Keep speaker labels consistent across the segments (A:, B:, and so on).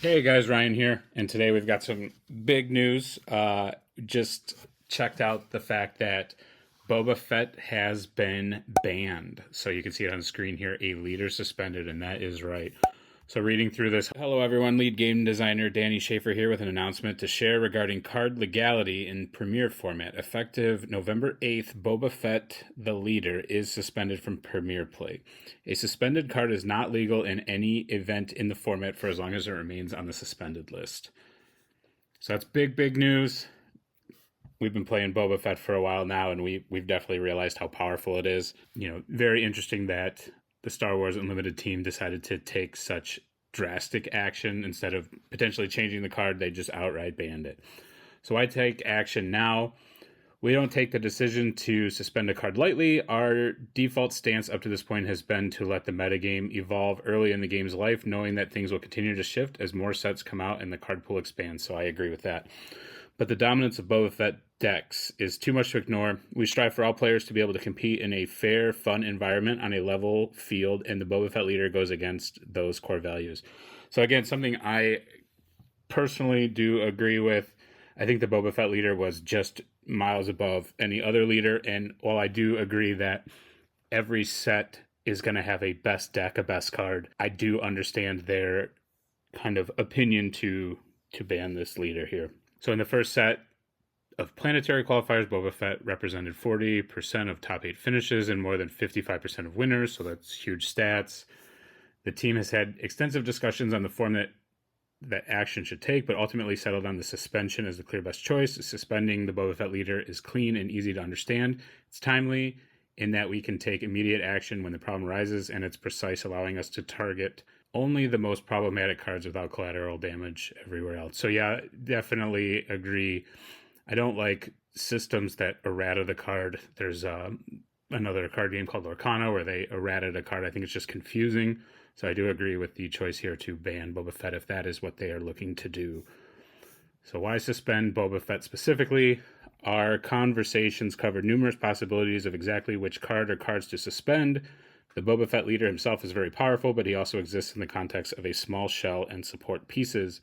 A: Hey guys, Ryan here, and today we've got some big news. Just checked out the fact that Boba Fett has been banned. So you can see it on the screen here, a leader suspended, and that is right. So reading through this, hello everyone, lead game designer Danny Schaefer here with an announcement to share regarding card legality in Premier format. Effective November 8th, Boba Fett, the leader, is suspended from Premier play. A suspended card is not legal in any event in the format for as long as it remains on the suspended list. So that's big news. We've been playing Boba Fett for a while now, and we've definitely realized how powerful it is. You know, very interesting that the Star Wars Unlimited team decided to take such drastic action. Instead of potentially changing the card, they just outright banned it. So I take action now. We don't take the decision to suspend a card lightly. Our default stance up to this point has been to let the metagame evolve early in the game's life, knowing that things will continue to shift as more sets come out and the card pool expands, so I agree with that. But the dominance of Boba Fett decks is too much to ignore. We strive for all players to be able to compete in a fair, fun environment on a level field, and the Boba Fett leader goes against those core values. So again, something I personally do agree with. I think the Boba Fett leader was just miles above any other leader, and while I do agree that every set is going to have a best deck, a best card, I do understand their kind of opinion to ban this leader here. So in the first set of planetary qualifiers, Boba Fett represented 40% of top 8 finishes and more than 55% of winners, so that's huge stats. The team has had extensive discussions on the form that action should take, but ultimately settled on the suspension as the clear best choice. Suspending the Boba Fett leader is clean and easy to understand. It's timely in that we can take immediate action when the problem arises, and it's precise, allowing us to target only the most problematic cards without collateral damage everywhere else. So yeah, definitely agree. I don't like systems that errata the card. There's another card game called Lorcana where they errated a card. I think it's just confusing. So I do agree with the choice here to ban Boba Fett if that is what they are looking to do. So why suspend Boba Fett specifically? Our conversations covered numerous possibilities of exactly which card or cards to suspend. The Boba Fett leader himself is very powerful, but he also exists in the context of a small shell and support pieces.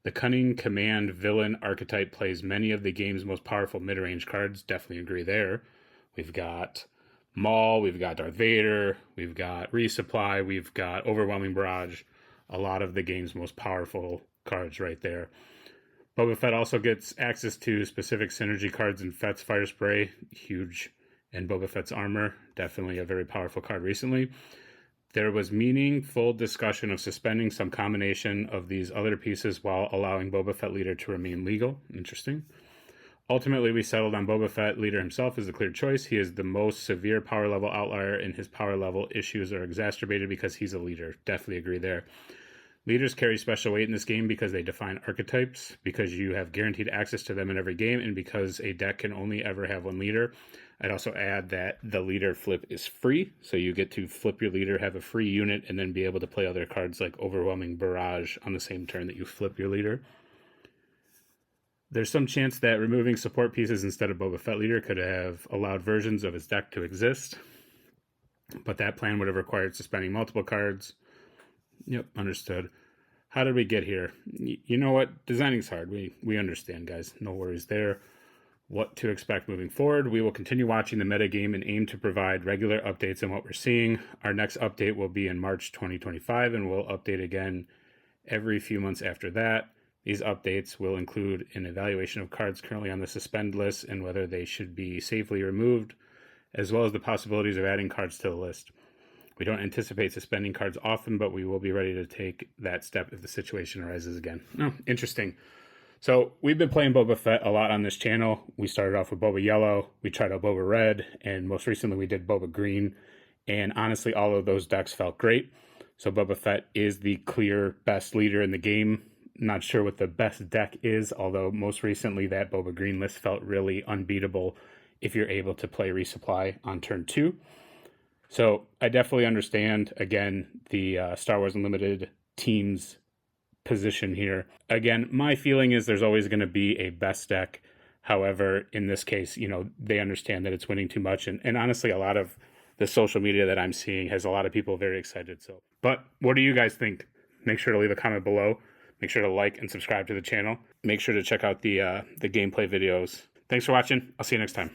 A: The cunning command villain archetype plays many of the game's most powerful mid-range cards. Definitely agree there. We've got Maul, we've got Darth Vader, we've got Resupply, we've got Overwhelming Barrage. A lot of the game's most powerful cards right there. Boba Fett also gets access to specific synergy cards in Fett's Fire Spray. Huge. And Boba Fett's armor, definitely a very powerful card recently. There was meaningful discussion of suspending some combination of these other pieces while allowing Boba Fett leader to remain legal. Interesting. Ultimately, we settled on Boba Fett leader himself as the clear choice. He is the most severe power level outlier, and his power level issues are exacerbated because he's a leader. Definitely agree there. Leaders carry special weight in this game because they define archetypes, because you have guaranteed access to them in every game, and because a deck can only ever have one leader. I'd also add that the leader flip is free, so you get to flip your leader, have a free unit, and then be able to play other cards like Overwhelming Barrage on the same turn that you flip your leader. There's some chance that removing support pieces instead of Boba Fett leader could have allowed versions of his deck to exist, but that plan would have required suspending multiple cards. Yep, understood. How did we get here? You know what? Designing's hard. We understand, guys. No worries there. What to expect moving forward. We will continue watching the metagame and aim to provide regular updates on what we're seeing. Our next update will be in March 2025, and we'll update again every few months after that. These updates will include an evaluation of cards currently on the suspend list and whether they should be safely removed, as well as the possibilities of adding cards to the list. We don't anticipate suspending cards often, but we will be ready to take that step if the situation arises again. Oh, interesting. So we've been playing Boba Fett a lot on this channel. We started off with Boba Yellow, we tried out Boba Red, and most recently we did Boba Green. And honestly, all of those decks felt great. So Boba Fett is the clear best leader in the game. Not sure what the best deck is, although most recently that Boba Green list felt really unbeatable if you're able to play Resupply on turn 2. So I definitely understand, again, the Star Wars Unlimited team's position here. Again, my feeling is there's always going to be a best deck. However, in this case, you know, they understand that it's winning too much. And honestly, a lot of the social media that I'm seeing has a lot of people very excited. So, but what do you guys think? Make sure to leave a comment below. Make sure to like and subscribe to the channel. Make sure to check out the gameplay videos. Thanks for watching. I'll see you next time.